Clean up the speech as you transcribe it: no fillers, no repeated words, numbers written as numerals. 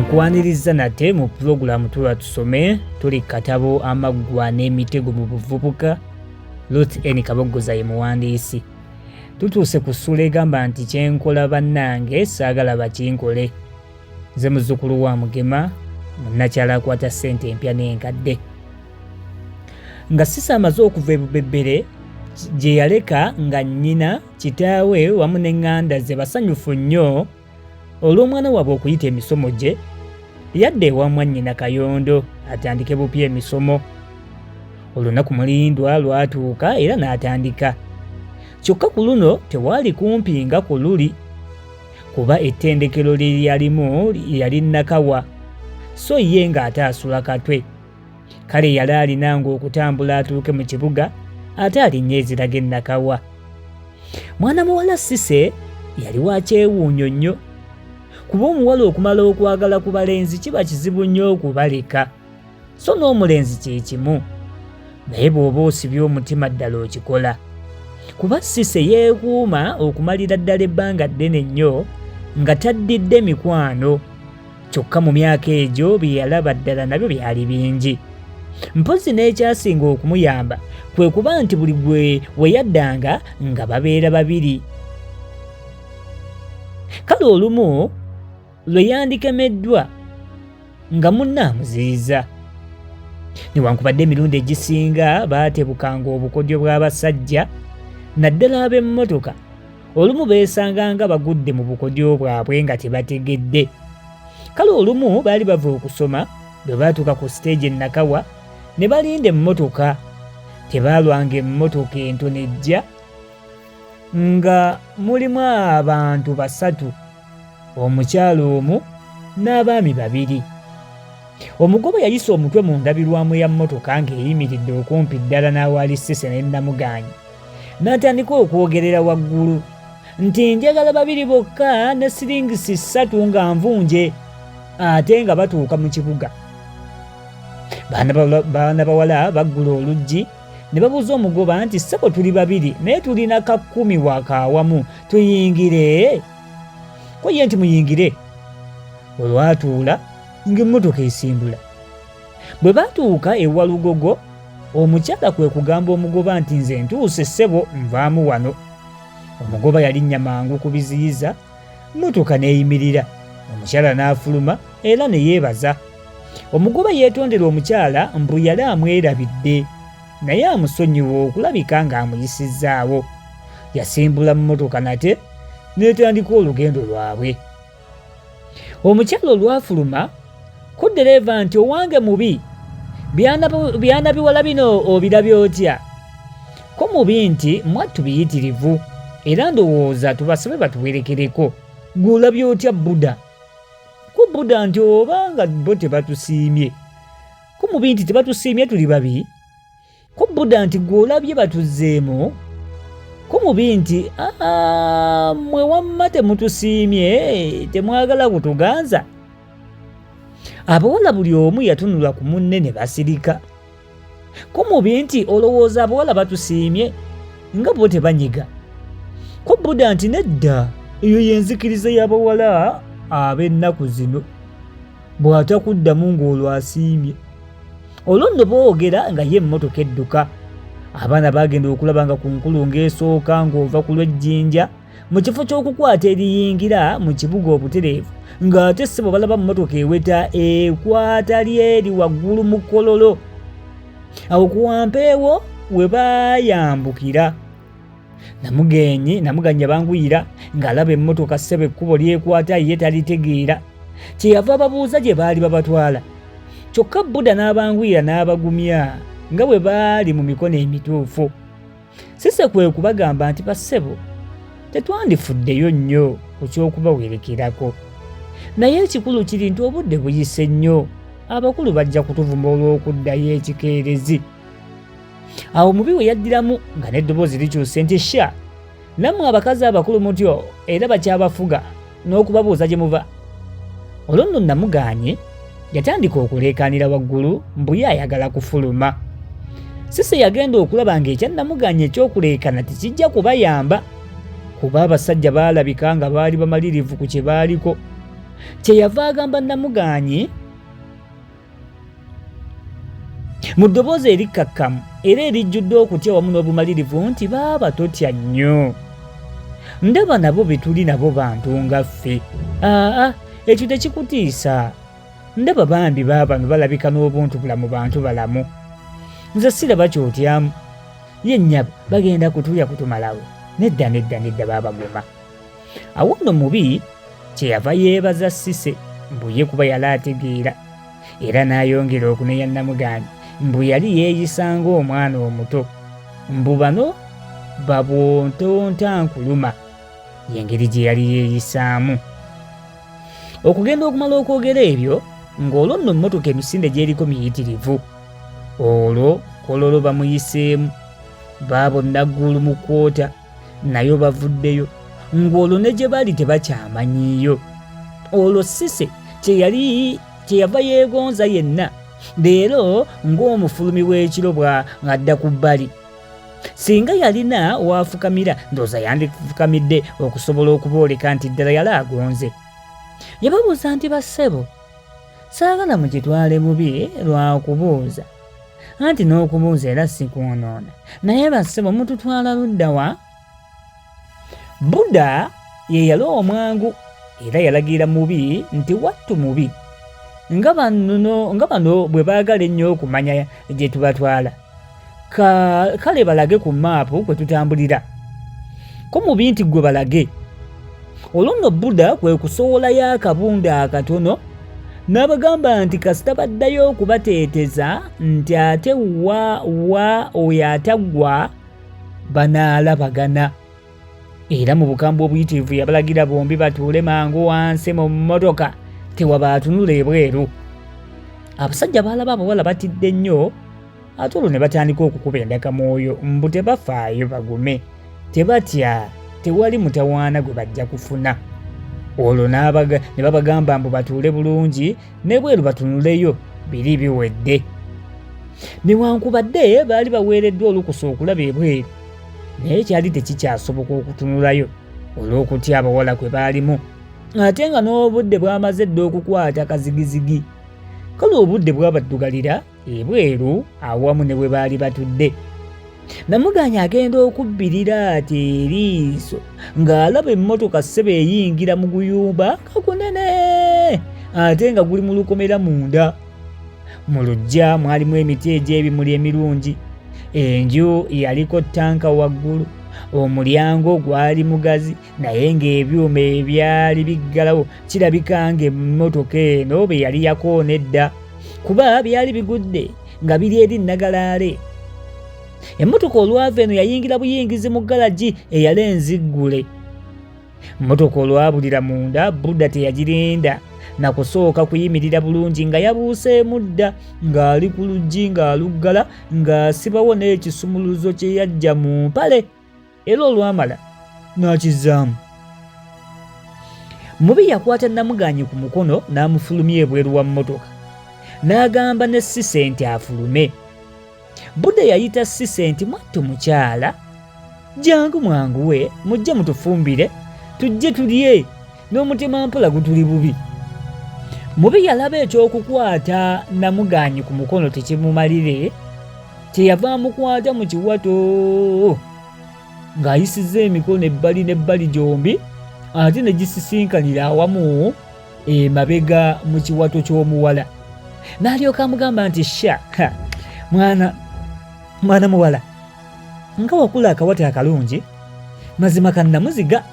Tukwaniriza nate mu pulogulaamu tuba tusome tuli katabo Amaggwa n'emitego mu buvubuka. Ruth N. Kabogoza ye muwandiisi. Tutuuse ku ssula egamba nti kyenkola bannange saagala bakinkole. Nze muzzukulu wa Mugema, munnakyala akwata ssente empya n'enkadde. Nga Sisa amaze okuva ebubebbere gye yaleka nga nnyina, kitaawe wamu n'eŋŋanda ze basanyufu nnyo olw'omwana waabwe okuyita emisomo gye, yadde ewa mwannyina Kayondo atandike bupya emisomo. Olunaku Mulindwa lwatuuka era n'atandika. Kyokka ku luno tewaali kumpi nga ku luli, kuba ettendekero lye yalimu yali Nakawa, so ye ng'ate asula Katwe. Kale yali alinanga okutambula atuuke mu kibuga ate alinnya eziraga e Nakawa. Mwana muwala Sise yali wa kyewuunyo nnyo, kuba omuwala okumala okwagala ku balenzi kiba kizibu nnyo okubaleka, so n'omulenzi kye kimu, naye bw'oba osibye omutima ddala okikola. Kuba Sise yeekuuma okumalira ddala ebbanga ddene nnyo nga taddidde mikwano, kyokka mu myaka egyo bye yalaba ddala nabyo byali bingi. Mpozi n'ekyasinga okumuyamba kwe kuba nti buli gwe we yaddanga nga babeera babiri. Kale olumu lwe yandikemeddwa nga munne amuziyiza. Newankubadde emirundi egisinga baatebukanga obukodyo bw'abasajja, naddala ab'emmotoka olumu beesanganga bagudde mu bukodyo bwabwe nga tebategedde. Kale olumu baali bava okusoma, bwe baatuuka ku siteegi e Nakawa ne balinda emmotoka. Tebaalwanga emmotoka entono ejja nga mulimu abantu 3, omukyala omu n'abaami 2. Omugoba yayisa omutwe mu ndabirwamu ya mmotoka ng'eyimiridde okumpi ddala n'awaali Sise ne Namuganyi, n'atandika okwogerera waggulu nti njagala 2 bokka ne siringisi 3 nga nvunje, ate nga batuuka mu kibuga. Baana bawala baggula oluggi ne babuuza omugoba nti ssebo tuli 2 naye tulina ka 10 wakaawamu, tuyingire? Ko ye nti muyingire. Olwatuula ng'emmotoka esimbula. Bwe baatuuka ewa Lugogo, omukyala kwe kugamba omugoba nti nze ntuuse ssebo, nvaamu wano. Omugoba yalinnya mangu ku biziyiza, mmotoka n'eyimirira. Omukyala n'afuluma era ne yeebaza. Omugoba yeetondera omukyala mbu yali amwerabidde, naye amusonyiwa okulabika ng'amuyisizzaawo. Yasimbula mu mmotoka nate n'etandika olugendo lwabwe. Omukyala olwafuluma ku ddereeva nti owange mubi, byana biwala bino obirabye otya? Ko mubi nti mwattu biyitirivu era ndowooza tubasabe batuwerekereko. Gwe olabye otya Buda? Ko Buda nti obanga bo tebatusiimye. Ko mubi nti tebatusiimye tuli 2. Ko Buda nti gwe olabye batuzzeemu. Ko mubi nti mwe wamma temutusiimye, temwagala kutuganza. Abawala buli omu yatunula ku munne ne basirika. Ko mubi nti olowooza abawala batusiimye nga bo tebanyiga. Ko Buda nti nedda, eyo y'enzikiriza y'abawala ab'ennaku zino, bw'atakuddamu ng'olwo asiimye. Olwo nno boogera nga ye emmotoka edduka. Abaana bagenda okulaba nga ku nkulu ng'esooka ng'ova ku lw'ejjinja mu kifo ky'okukwata eriyingira mu kibuga obutereevu, ng'ate ssebo balaba mu mmotoka eweta ekwata lyeri waggulu mu kkololo. Awo ku wampeewo we baayambukira. Namuganyi abanguyira ng'alaba emmotoka ssebo ekkubo lyekwata ye talitegeera, kyeyava ababuuza gye baali babatwala. Kyokka Buda n'abanguyira n'abagumya nga bwe baali mu mikono emituufu. Sise kwe kubagamba nti bassebo, tetwandifuddeyo nnyo ku ky'okubawerekerako, naye ekikulu kiri nti obudde buyise nnyo, abakulu bajja kutuvuma olw'okuddayo ekikeerezi. Awo mubi we yaddiramu nga n'eddoboozi likyuse nti sha, nammwe abakazi abakulu mutyo era bakyabafuga n'okubabuuza gye muva. Olwo nno Namuganyi yatandika okuleekaanira waggulu mbu ye ayagala kufuluma. Sise yagenda okulaba ng'ekya Namuganyi ekyokuleekana tekijja kubayamba, kuba abasajja baalabika nga baali bamalirivu ku kye baaliko. kyeyava agamba Namuganyi mu ddoboozi erikkakkamu era erijjudde okutya wamu n'obumalirivu nti baaba totya nnyo, ndaba nabo betuli nabo bantu nga ffe. Ekyo tekikutiisa, ndaba bambi baabano balabika n'obuntu bulamu bantu balamu, nze siraba kyotyamu, ye nnyabo bagenda kutulya kutumalawo. Nedda baabagoma. Awo nno mubi kyeyava yeebaza Cissy mbu ye kuba yali ategeera, era n'ayongera okuneya Namuganyi mbu yali yeeyisa ng'omwana omuto, mbu bano babontonta nkuluma, y'engeri gye yali yeeyisaamu. Okugenda okumala okwogera ebyo, ng'olwo nno emmotoka emisinde gy'eriko miyitirivu. Olwo Kololo bamuyiseemu, baabo Naggulu mu kwota nayo bavuddeyo, ng'olwo ne gye bali tebakyamanyiiyo. Olwo Cissy kyeyava yeegonza yenna, leero ng'omufulumi w'ekiro ng'adda ku bbali. Singa yalina waafukamira, ndowooza yandifukamidde okusobola okubooleka nti ddala yali agonze. Yababuuza nti bassebo, saagala mugitwale bubi lwa kubuuza, anti n'okubuuza era si kwonoona, naye bassebo mututwala ludda wa? Buda ye yali omwangu era yalagira mubi nti wattu mubi, nga bano bwe baagala ennyo okumanya gye tubatwala, kale balage ku maapu kwe tutambulira, ko mubi nti gwe balage. Olwo nno Buda kwe kusoowolayo akabunda akatono n'abagamba nti kasita baddayo okubateeteza nti ate wa oyo ataggwa banaalabagana. Era mu bukambwe obuyitirivu yabalagira bombi batuule mangu wansi mu mmotoka, tewaba atunula ebweru. Abasajja baalaba abawala batidde nnyo, ate olwo ne batandika okukuba endaka-mwoyo mbu tebafaayo bagume, tebatya, tewali mutawaana gwe bajja kufuna. Olwo ne babagamba mbu batuule bulungi n'ebweru batunuleyo, biri biwedde. Newankubadde baali baweereddwa olukusa okulaba ebweru, naye kyali tekikyasoboka okutunulayo olw'okutya abawala kwe baalimu, ate nga n'obudde bwamaze dda okukwata kazigizigi. Kale obudde bwabaddugalira ebweru awamu ne bwe baali batudde. Namuganyi agenda okubbirira ati eriiso ng'alaba emmotoka ssebe eyingira mu guyumba kakunene ate nga guli mu lukomera munda. Mu luggya mwalimu emiti egy'ebimuli emirungi, enju yaliko ttanka waggulu, omulyango gwali mugazi naye ng'ebyuma ebyali biggalawo kirabika ng'emmotoka eno be yali yakoona edda, kuba byali bigudde nga biri eri Nagalaale. Emmotoka olwava eno yayingira buyingizi mu galagi eyali enziggule. Emmotoka olwabulira munda, Buda teyagirinda na kusooka kuyimirira bulungi nga yabuuseemu dda, ng'ali ku luggi ng'aluggala, ng'asibawo n'ekisumuluzo kye yajja mu mpale, era olwamala n'akizaamu. Mubi yakwata Namuganyi ku mukono n'amufulumya ebweru wa mmotoka, n'agamba ne Cissy nti afulume. Buda yayita Cissy nti mwattu mukyala, jangu mwanguwe mujje mutufumbire tujje tulye, n'omutima mpola gutuli bubi. Mubi yalaba ekyokukwata Namuganyi ku mukono tekimumalire, kyeyava amukwata mu kiwato ng'ayisizza emikono ebbali n'ebbali gyombi, ate ne gisisinkanira awamu emabega mu kiwato ky'omuwala. N'alyoka amugamba nti sha, mwana muwala, nga wakula akawata akalungi, mazima kannamuziga.